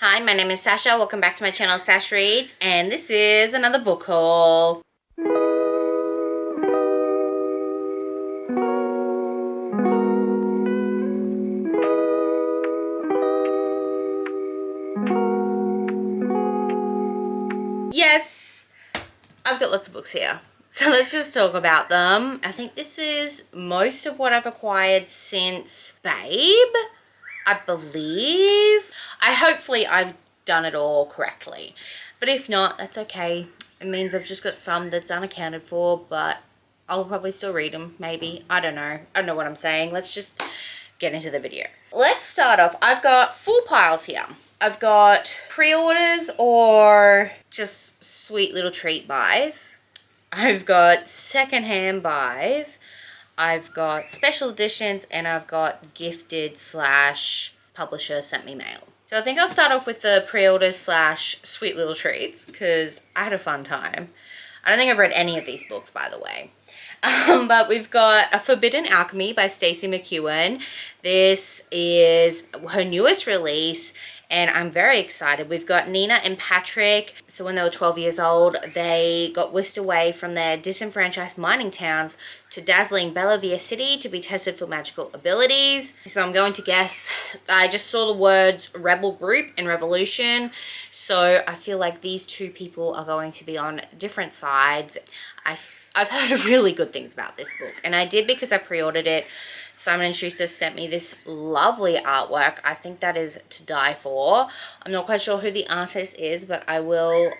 Hi, my name is Sasha. Welcome back to my channel, Sash Reads, and this is another book haul. Yes, I've got lots of books here. So let's just talk about them. I think this is most of what I've acquired since Babe, I believe. Hopefully I've done it all correctly. But if not, that's okay. It means I've just got some that's unaccounted for, but I'll probably still read them, maybe. I don't know. I don't know what I'm saying. Let's just get into the video. Let's start off. I've got full piles here. I've got pre-orders or just sweet little treat buys. I've got secondhand buys. I've got special editions, and I've got gifted / publisher sent me mail. So I think I'll start off with the pre-orders / sweet little treats because I had a fun time. I don't think I've read any of these books, by the way. But we've got A Forbidden Alchemy by Stacey McEwen. This is her newest release, and I'm very excited. We've got Nina and Patrick. So when they were 12 years old, they got whisked away from their disenfranchised mining towns to dazzling Bellavia City to be tested for magical abilities. So I'm going to guess, I just saw the words rebel group and revolution. So I feel like these two people are going to be on different sides. I've heard really good things about this book, and I did because I pre-ordered it. Simon & Schuster sent me this lovely artwork. I think that is to die for. I'm not quite sure who the artist is, but I will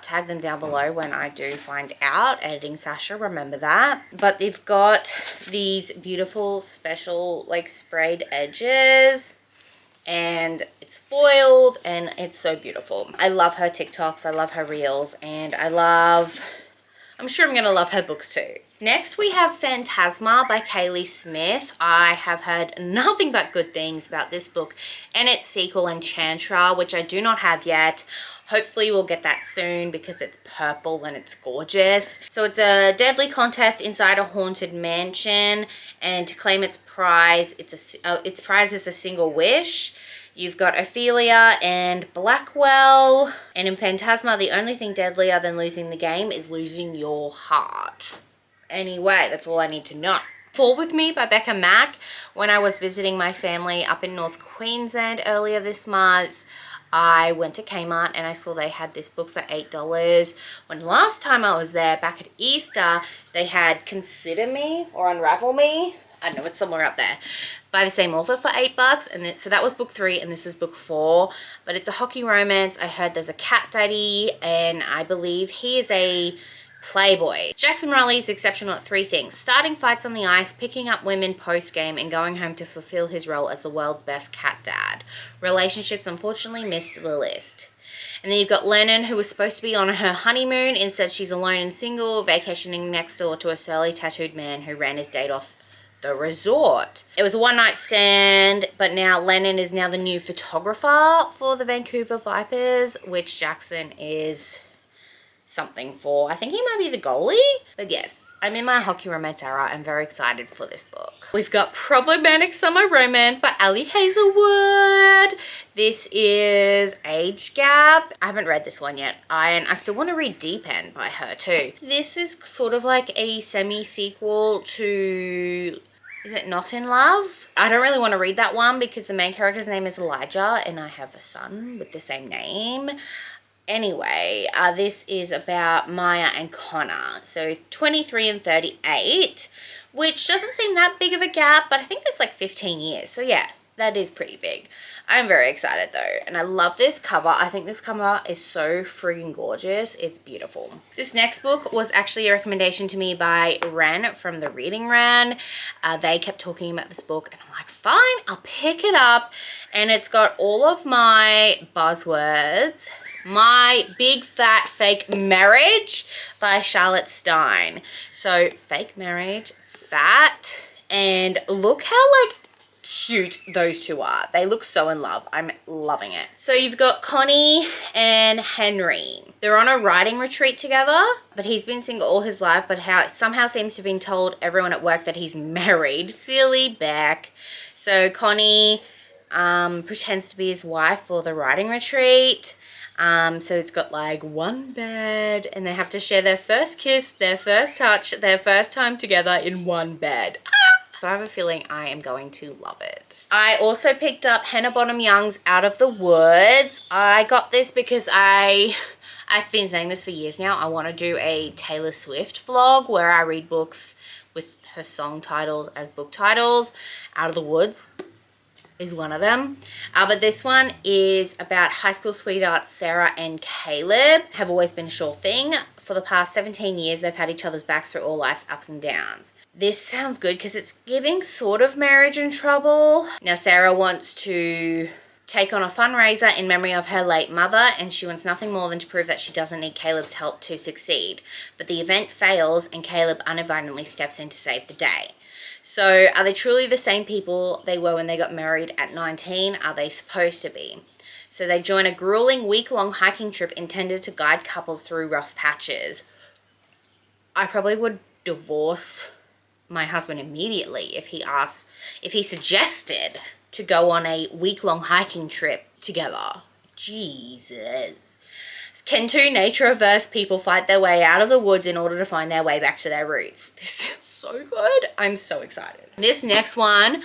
tag them down below when I do find out. Editing Sasha, remember that. But they've got these beautiful special like sprayed edges, and it's foiled, and it's so beautiful. I love her TikToks, I love her reels, and I'm sure I'm going to love her books too. Next, we have Phantasma by Kaylee Smith. I have heard nothing but good things about this book and its sequel, Enchantra, which I do not have yet. Hopefully we'll get that soon because it's purple and it's gorgeous. So it's a deadly contest inside a haunted mansion, and to claim its prize, its prize is a single wish. You've got Ophelia and Blackwell. And in Phantasma, the only thing deadlier than losing the game is losing your heart. Anyway, that's all I need to know. Fall With Me by Becca Mack. When I was visiting my family up in North Queensland earlier this month, I went to Kmart and I saw they had this book for $8. When last time I was there, back at Easter, they had Consider Me or Unravel Me. I don't know, it's somewhere up there, by the same author for $8. And so that was book 3, and this is book 4. But it's a hockey romance. I heard there's a cat daddy, and I believe he is a playboy. Jackson Riley is exceptional at 3 things: starting fights on the ice, picking up women post-game, and going home to fulfill his role as the world's best cat dad. Relationships unfortunately missed the list. And then you've got Lennon, who was supposed to be on her honeymoon. Instead, she's alone and single, vacationing next door to a surly tattooed man who ran his date off the resort. It was a one-night stand, but now Lennon is now the new photographer for the Vancouver Vipers, which Jackson is something for. I think he might be the goalie. But yes, I'm in my hockey romance era. I'm very excited for this book. We've got Problematic Summer Romance by Ali Hazelwood. This is Age Gap. I haven't read this one yet. And I still want to read Deep End by her too. This is sort of like a semi-sequel to... Is it Not in Love? I don't really want to read that one because the main character's name is Elijah, and I have a son with the same name. Anyway, this is about Maya and Connor. So 23 and 38, which doesn't seem that big of a gap, but I think that's like 15 years. So yeah, that is pretty big. I'm very excited though, and I love this cover. I think this cover is so freaking gorgeous. It's beautiful. This next book was actually a recommendation to me by Ren from the Reading Ran. They kept talking about this book, and I'm like, fine, I'll pick it up. And it's got all of my buzzwords. My Big Fat Fake Marriage by Charlotte Stein. So fake marriage, fat, and look how like cute those two are. They look so in love. I'm loving it. So you've got Connie and Henry. They're on a writing retreat together, but he's been single all his life, but somehow seems to have been told everyone at work that he's married. Silly Beck. So Connie pretends to be his wife for the riding retreat. So it's got like one bed, and they have to share their first kiss, their first touch, their first time together in one bed. So I have a feeling I am going to love it. I also picked up Hannah Bonham Young's Out of the Woods. I got this because I've been saying this for years now. I want to do a Taylor Swift vlog where I read books with her song titles as book titles. Out of the Woods is one of them. But this one is about high school sweethearts Sarah and Caleb. Have always been a sure thing. For the past 17 years, they've had each other's backs through all life's ups and downs. This sounds good because it's giving sort of marriage and trouble. Now, Sarah wants to take on a fundraiser in memory of her late mother, and she wants nothing more than to prove that she doesn't need Caleb's help to succeed. But the event fails, and Caleb uninvitingly steps in to save the day. So are they truly the same people they were when they got married at 19? Are they supposed to be? So they join a grueling week-long hiking trip intended to guide couples through rough patches. I probably would divorce my husband immediately if he suggested to go on a week-long hiking trip together. Jesus. Can two nature-averse people fight their way out of the woods in order to find their way back to their roots? This is so good. I'm so excited. This next one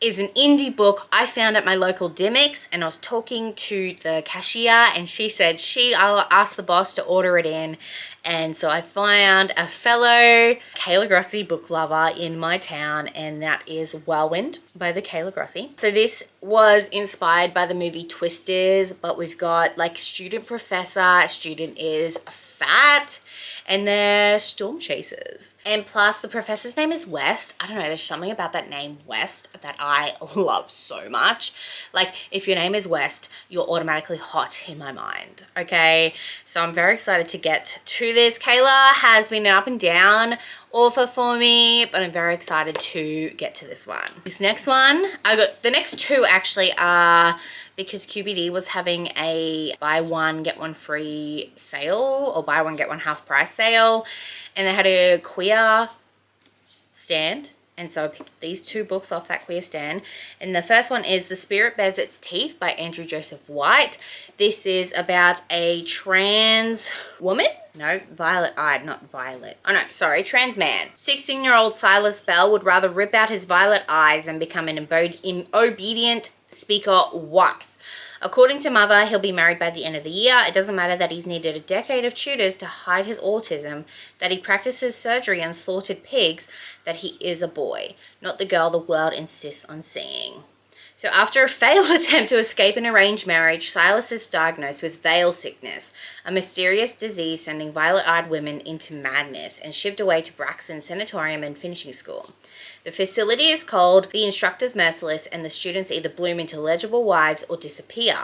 is an indie book I found at my local Dimmicks, and I was talking to the cashier, and she said I'll ask the boss to order it in. And so I found a fellow Kayla Grossi book lover in my town, and that is Whirlwind by the Kayla Grossi. So this was inspired by the movie Twisters, but we've got like student professor, student is fat, and they're storm chasers. And plus the professor's name is West. I don't know, there's something about that name West that I love so much. Like if your name is West, you're automatically hot in my mind, okay? So I'm very excited to get to this. Kayla has been an up and down author for me, but I'm very excited to get to this one. This next one, I got the next two actually are because QBD was having a buy one get one free sale, or buy one get one half price sale, and they had a queer stand, and so I picked these two books off that queer stand. And the first one is The Spirit Bears Its Teeth by Andrew Joseph White. This is about a trans woman, trans man. 16-year-old Silas Bell would rather rip out his violet eyes than become an obedient speaker wife. According to mother, he'll be married by the end of the year. It doesn't matter that he's needed a decade of tutors to hide his autism, that he practices surgery on slaughtered pigs, that he is a boy, not the girl the world insists on seeing. So after a failed attempt to escape an arranged marriage, Silas is diagnosed with veil sickness, a mysterious disease sending violet-eyed women into madness, and shipped away to Braxton Sanatorium and Finishing School. The facility is cold, the instructors merciless, and the students either bloom into legible wives or disappear.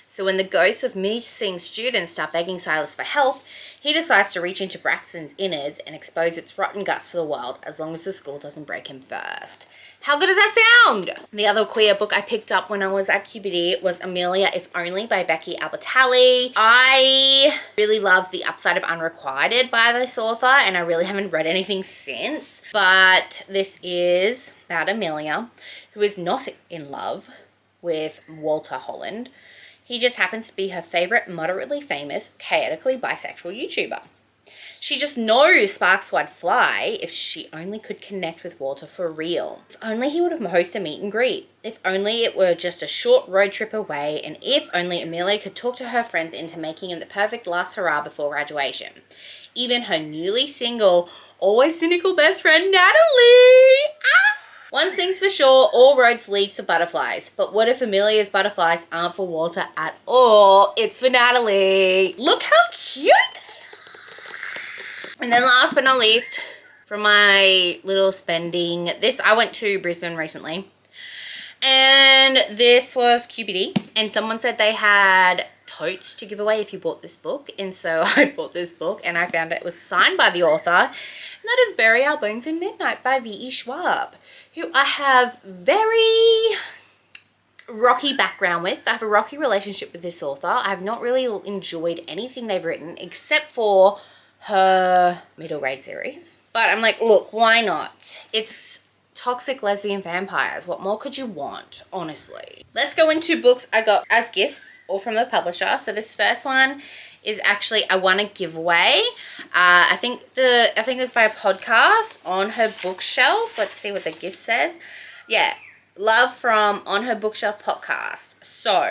So when the ghosts of missing students start begging Silas for help, he decides to reach into Braxton's innards and expose its rotten guts to the world, as long as the school doesn't break him first. How good does that sound? The other queer book I picked up when I was at QBD was Amelia, If Only by Becky Albertalli. I really love The Upside of Unrequited by this author, and I really haven't read anything since. But this is about Amelia, who is not in love with Walter Holland. He just happens to be her favorite moderately famous, chaotically bisexual YouTuber. She just knows sparks would fly if she only could connect with Walter for real. If only he would host a meet and greet. If only it were just a short road trip away, and if only Amelia could talk to her friends into making it the perfect last hurrah before graduation. Even her newly single, always cynical best friend, Natalie! One thing's for sure, all roads lead to butterflies. But what if Amelia's butterflies aren't for Walter at all? It's for Natalie. Look how cute! And then last but not least, from my little spending, I went to Brisbane recently, and this was QBD, and someone said they had totes to give away if you bought this book, and so I bought this book, and I found it was signed by the author, and that is Bury Our Bones in Midnight by V.E. Schwab, who I have very rocky background with. I have a rocky relationship with this author. I have not really enjoyed anything they've written except for her middle grade series. But I'm like, look, why not? It's toxic lesbian vampires. What more could you want, honestly? Let's go into books I got as gifts or from the publisher. So this first one is actually I won a giveaway. I think it was by a podcast, On Her Bookshelf. Let's see what the gift says. Yeah, Love from On Her Bookshelf podcast. So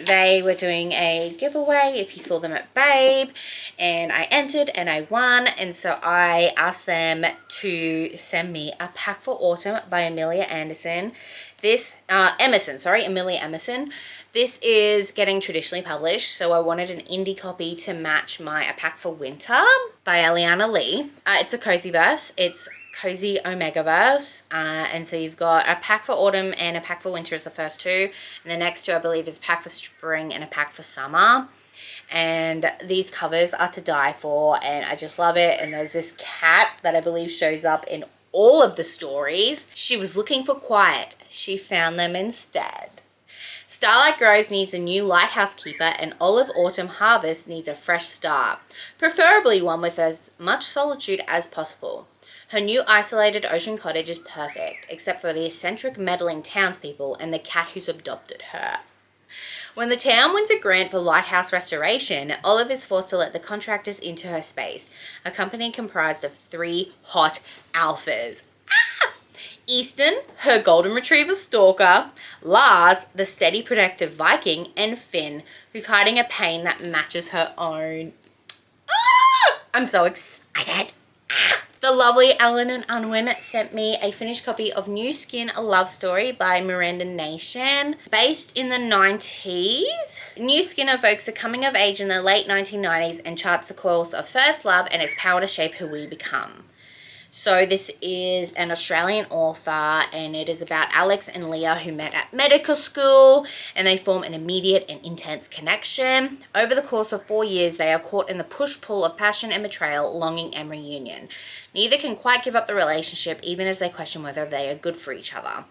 they were doing a giveaway if you saw them at Babe, and I entered and I won. And so I asked them to send me A Pack for Autumn by Amelia Emerson. Amelia Emerson. This is getting traditionally published, so I wanted an indie copy to match my A Pack for Winter by Eliana Lee. It's a cozy verse. It's cozy omega verse, and so you've got A Pack for Autumn and A Pack for Winter is the first two, and the next two I believe is A Pack for Spring and A Pack for Summer. And these covers are to die for, and I just love it. And there's this cat that I believe shows up in all of the stories. She was looking for quiet, she found them instead. Starlight Groves needs a new lighthouse keeper, and Olive Autumn Harvest needs a fresh start, preferably one with as much solitude as possible. Her new isolated ocean cottage is perfect, except for the eccentric meddling townspeople and the cat who's adopted her. When the town wins a grant for lighthouse restoration, Olive is forced to let the contractors into her space, a company comprised of 3 hot alphas. Easton, her golden retriever stalker, Lars, the steady protective Viking, and Finn, who's hiding a pain that matches her own. I'm so excited. The lovely Ellen and Unwin sent me a finished copy of New Skin, A Love Story by Miranda Nation. Based in the 90s, New Skin evokes a coming of age in the late 1990s and charts the course of first love and its power to shape who we become. So this is an Australian author, and it is about Alex and Leah who met at medical school, and they form an immediate and intense connection. Over the course of 4 years, they are caught in the push-pull of passion and betrayal, longing and reunion. Neither can quite give up the relationship, even as they question whether they are good for each other.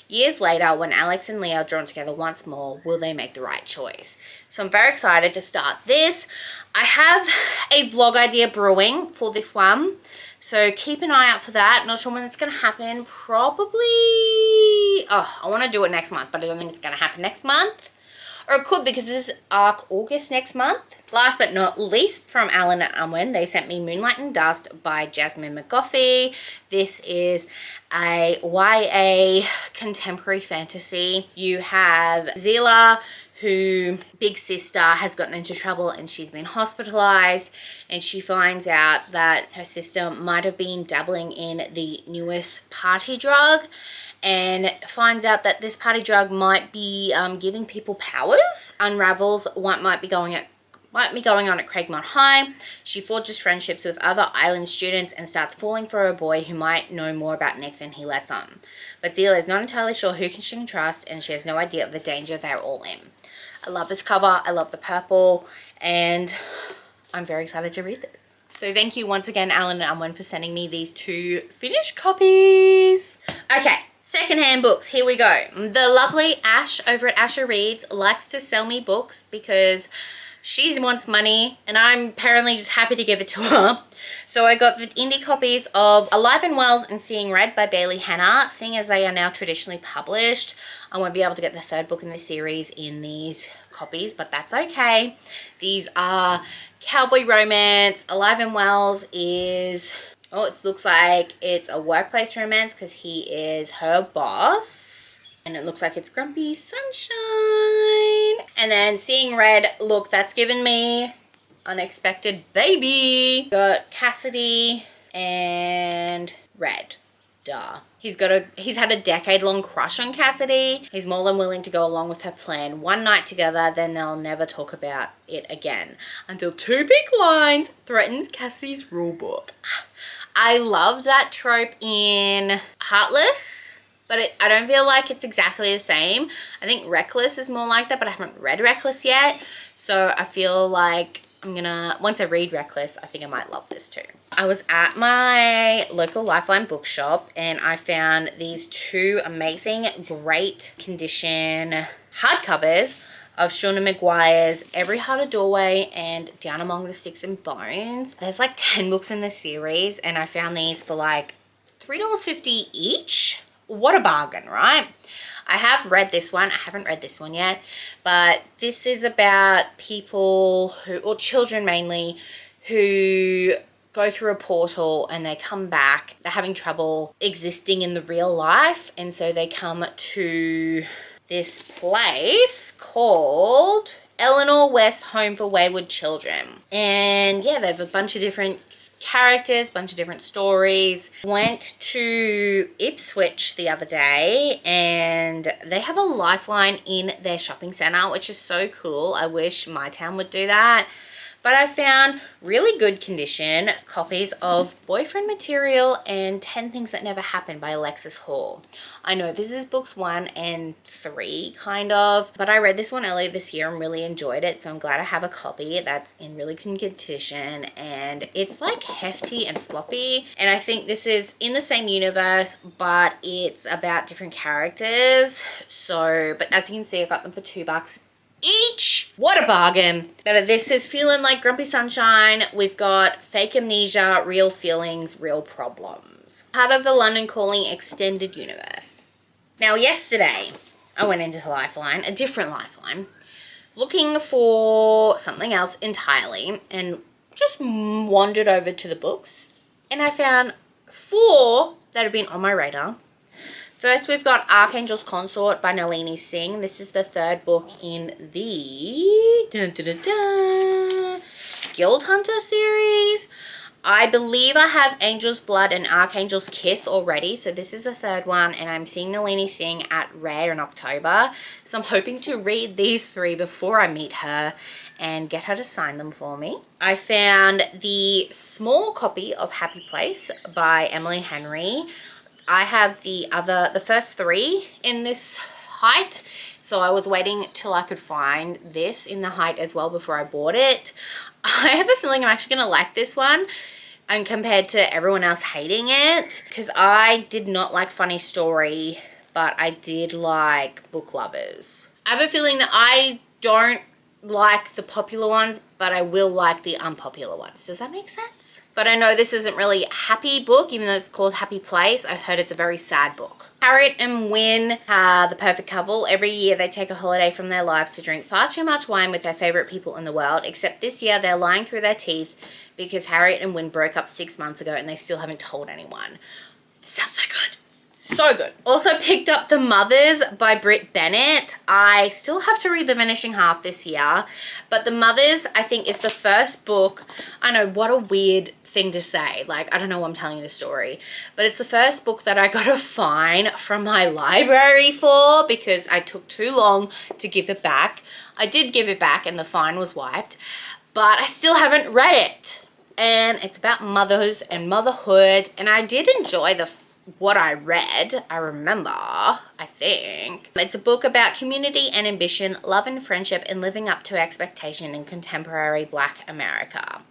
Years later, when Alex and Leah are drawn together once more, will they make the right choice? So I'm very excited to start this. I have a vlog idea brewing for this one, so keep an eye out for that. Not sure when it's going to happen. Probably, I want to do it next month, but I don't think it's going to happen next month. Or it could, because this is August next month. Last but not least, from Alan and Unwin, they sent me Moonlight and Dust by Jasmine McGoffey. This is a YA contemporary fantasy. You have Zila, who big sister has gotten into trouble and she's been hospitalized, and she finds out that her sister might have been dabbling in the newest party drug, and finds out that this party drug might be giving people powers. Unravels what might be going on at Craigmont High. She forges friendships with other island students and starts falling for a boy who might know more about Nick than he lets on. But Zila is not entirely sure who she can trust, and she has no idea of the danger they're all in. I love this cover, I love the purple, and I'm very excited to read this. So thank you once again, Alan and Unwin, for sending me these 2 finished copies. Okay, secondhand books, here we go. The lovely Ash over at Asher Reads likes to sell me books because she wants money, and I'm apparently just happy to give it to her. So I got the indie copies of Alive and Wells and Seeing Red by Bailey Hannah. Seeing as they are now traditionally published, I won't be able to get the 3rd book in the series in these copies, but that's okay. These are cowboy romance. Alive and Wells is, it looks like it's a workplace romance because he is her boss. And it looks like it's Grumpy Sunshine. And then Seeing Red, look, that's given me Unexpected Baby. Got Cassidy and Red. Duh. He's had a decade-long crush on Cassidy. He's more than willing to go along with her plan. One night together, then they'll never talk about it again. Until 2 big lines threatens Cassidy's rulebook. I love that trope in Heartless, but I don't feel like it's exactly the same. I think Reckless is more like that, but I haven't read Reckless yet. So I feel like once I read Reckless, I think I might love this too. I was at my local Lifeline bookshop and I found these 2 amazing, great condition hardcovers of Shauna Maguire's Every Heart a Doorway and Down Among the Sticks and Bones. There's like 10 books in the series, and I found these for like $3.50 each. what a bargain, right? I have read this one. I haven't read this one yet, but this is about people who, or children mainly, who go through a portal and they come back. They're having trouble existing in the real life, and so they come to this place called Eleanor West Home for Wayward Children. And yeah, they have a bunch of different characters, bunch of different stories. Went to Ipswich the other day and they have a lifeline in their shopping centre, which is so cool. I wish my town would do that. But I found really good condition copies of Boyfriend Material and 10 Things That Never Happened by Alexis Hall. I know this is books 1 and 3 kind of, but I read this one earlier this year and really enjoyed it, so I'm glad I have a copy that's in really good condition, and it's like hefty and floppy, and I think this is in the same universe, but it's about different characters. So, but as you can see, I got them for $2 each. What a bargain. But this is Feeling Like Grumpy Sunshine. We've got Fake Amnesia, Real Feelings, Real Problems. Part of the London Calling extended universe. Now yesterday I went into Lifeline, a different Lifeline, looking for something else entirely, and just wandered over to the books, and I found 4 that have been on my radar. First, we've got Archangel's Consort by Nalini Singh. This is the 3rd book in the Guild Hunter series. I believe I have Angel's Blood and Archangel's Kiss already, so this is the 3rd one, and I'm seeing Nalini Singh at Rare in October. So I'm hoping to read these 3 before I meet her and get her to sign them for me. I found the small copy of Happy Place by Emily Henry. I have the first 3 in this height, so I was waiting till I could find this in the height as well before I bought it. I have a feeling I'm actually going to like this one, and compared to everyone else hating it, because I did not like Funny Story, but I did like Book Lovers. I have a feeling that I don't like the popular ones, but I will like the unpopular ones. Does that make sense? But I know this isn't really a happy book, even though it's called Happy Place. I've heard it's a very sad book. Harriet and Wynne are the perfect couple. Every year they take a holiday from their lives to drink far too much wine with their favorite people in the world, except this year they're lying through their teeth because Harriet and Wynne broke up 6 months ago and they still haven't told anyone. This sounds so good. So good. Also picked up The Mothers by Britt Bennett. I still have to read The Vanishing Half this year, but The Mothers, I think, is the first book. I know, what a weird thing to say. Like, I don't know why I'm telling you the story, but it's the first book that I got a fine from my library for because I took too long to give it back. I did give it back and the fine was wiped, but I still haven't read it. And it's about mothers and motherhood, and I did enjoy what I read, I remember, I think. It's a book about community and ambition, love and friendship, and living up to expectation in contemporary Black America.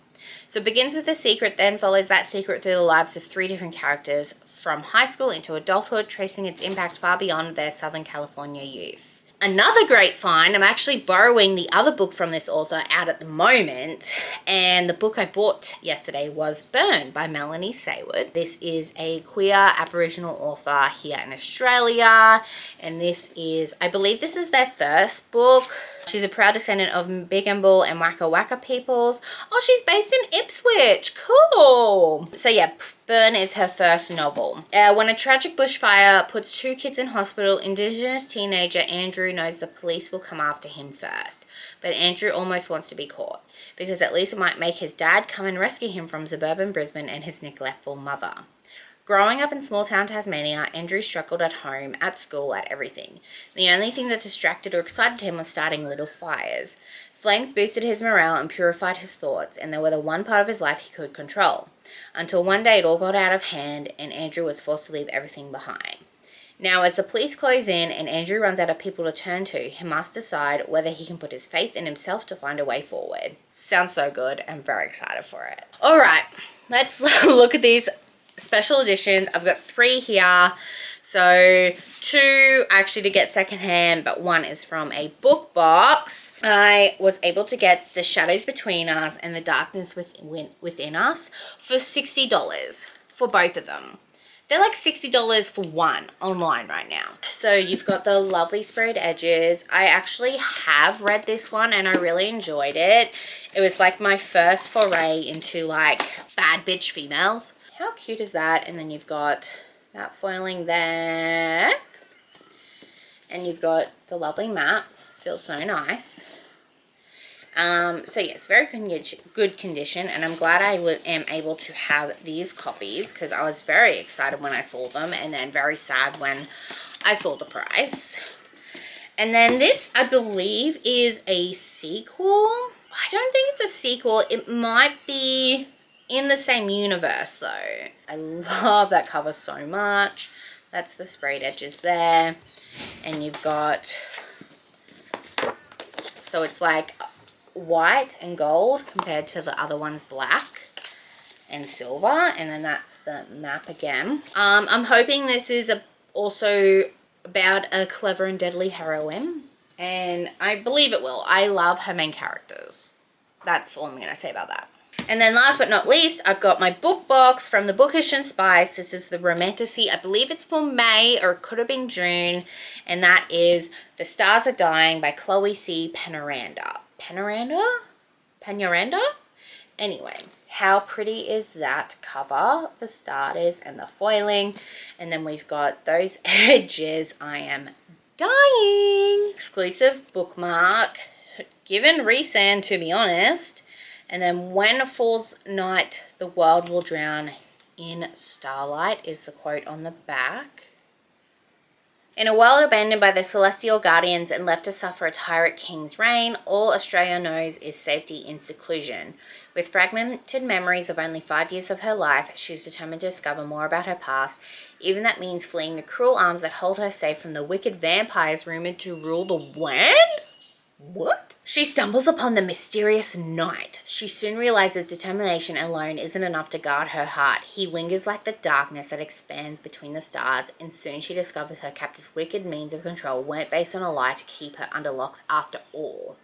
So it begins with a secret, then follows that secret through the lives of 3 different characters from high school into adulthood, tracing its impact far beyond their Southern California youth. Another great find, I'm actually borrowing the other book from this author out at the moment, and the book I bought yesterday was Burn by Melanie Saywood. This is a queer Aboriginal author here in Australia, and this is, I believe this is their first book. She's a proud descendant of Bigambul and Waka Waka peoples. Oh, she's based in Ipswich. Cool. So yeah, Burn is her first novel. When a tragic bushfire puts 2 kids in hospital, Indigenous teenager Andrew knows the police will come after him first. But Andrew almost wants to be caught, because at least it might make his dad come and rescue him from suburban Brisbane and his neglectful mother. Growing up in small-town Tasmania, Andrew struggled at home, at school, at everything. The only thing that distracted or excited him was starting little fires. Flames boosted his morale and purified his thoughts, and they were the one part of his life he could control. Until one day it all got out of hand, and Andrew was forced to leave everything behind. Now, as the police close in and Andrew runs out of people to turn to, he must decide whether he can put his faith in himself to find a way forward. Sounds so good. I'm very excited for it. All right, let's look at these special editions. I've got 3 here. So 2 actually to get secondhand, but 1 is from a book box. I was able to get The Shadows Between Us and The Darkness Within Us for $60 for both of them. They're like $60 for one online right now. So you've got the lovely sprayed edges. I actually have read this one and I really enjoyed it. It was like my first foray into like bad bitch females. How cute is that? And then you've got that foiling there. And you've got the lovely map. Feels so nice. So yes, very good condition, and I'm glad I am able to have these copies because I was very excited when I saw them and then very sad when I saw the price. And then this, I believe, is a sequel. I don't think it's a sequel. It might be in the same universe though. I love that cover so much. That's the sprayed edges there. And you've got, so it's like white and gold compared to the other one's black and silver, and then that's the map again. I'm hoping this is also about a clever and deadly heroine, and I believe it will. I love her main characters. That's all I'm gonna say about that. And then last but not least, I've got my book box from the Bookish and Spice. This is the Romantasy. I believe it's for May, or it could have been June, and that is The Stars Are Dying by Chloe C. Penaranda. Penaranda? Anyway, how pretty is that cover for starters, and the foiling, and then we've got those edges. I am dying. Exclusive bookmark, given resend to be honest. And then when falls night, the world will drown in starlight is the quote on the back. In a world abandoned by the celestial guardians and left to suffer a tyrant king's reign, all Australia knows is safety in seclusion. With fragmented memories of only 5 years of her life, she's determined to discover more about her past. Even that means fleeing the cruel arms that hold her safe from the wicked vampires rumoured to rule the land? What? She stumbles upon the mysterious knight. She soon realizes determination alone isn't enough to guard her heart. He lingers like the darkness that expands between the stars, and soon she discovers her captor's wicked means of control weren't based on a lie to keep her under locks after all.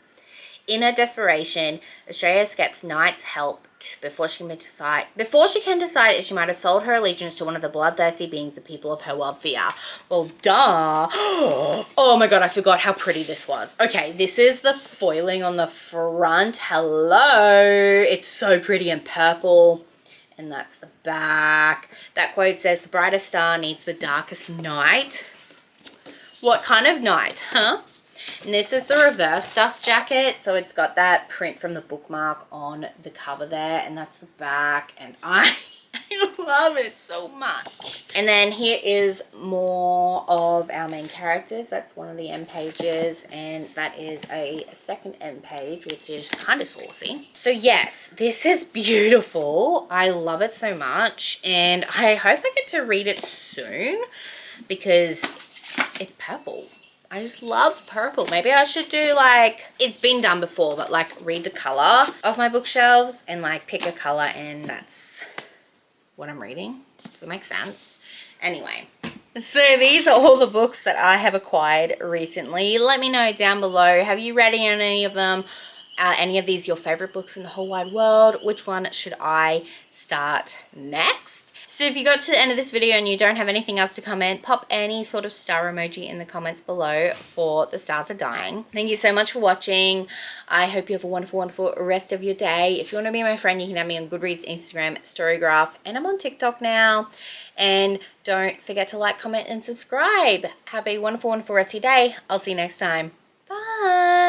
In her desperation, Australia escapes Knight's help before she can decide if she might have sold her allegiance to one of the bloodthirsty beings the people of her world fear. Well, duh. Oh my god, I forgot how pretty this was. Okay, this is the foiling on the front. Hello. It's so pretty and purple. And that's the back. That quote says, "The brightest star needs the darkest night." What kind of night, huh? And this is the reverse dust jacket, so it's got that print from the bookmark on the cover there, and that's the back, and I love it so much. And then here is more of our main characters. That's one of the end pages, and that is a second end page, which is kind of saucy. So yes, this is beautiful. I love it so much, and I hope I get to read it soon because it's purple. I just love purple. Maybe I should do like, it's been done before, but like read the color of my bookshelves and like pick a color, and that's what I'm reading. Does that make sense? Anyway, so these are all the books that I have acquired recently. Let me know down below. Have you read any of them? Any of these your favorite books in the whole wide world? Which one should I start next? So if you got to the end of this video and you don't have anything else to comment, pop any sort of star emoji in the comments below for The Stars Are Dying. Thank you so much for watching. I hope you have a wonderful, wonderful rest of your day. If you want to be my friend, you can have me on Goodreads, Instagram, Storygraph, and I'm on TikTok now. And don't forget to like, comment, and subscribe. Have a wonderful, wonderful rest of your day. I'll see you next time. Bye.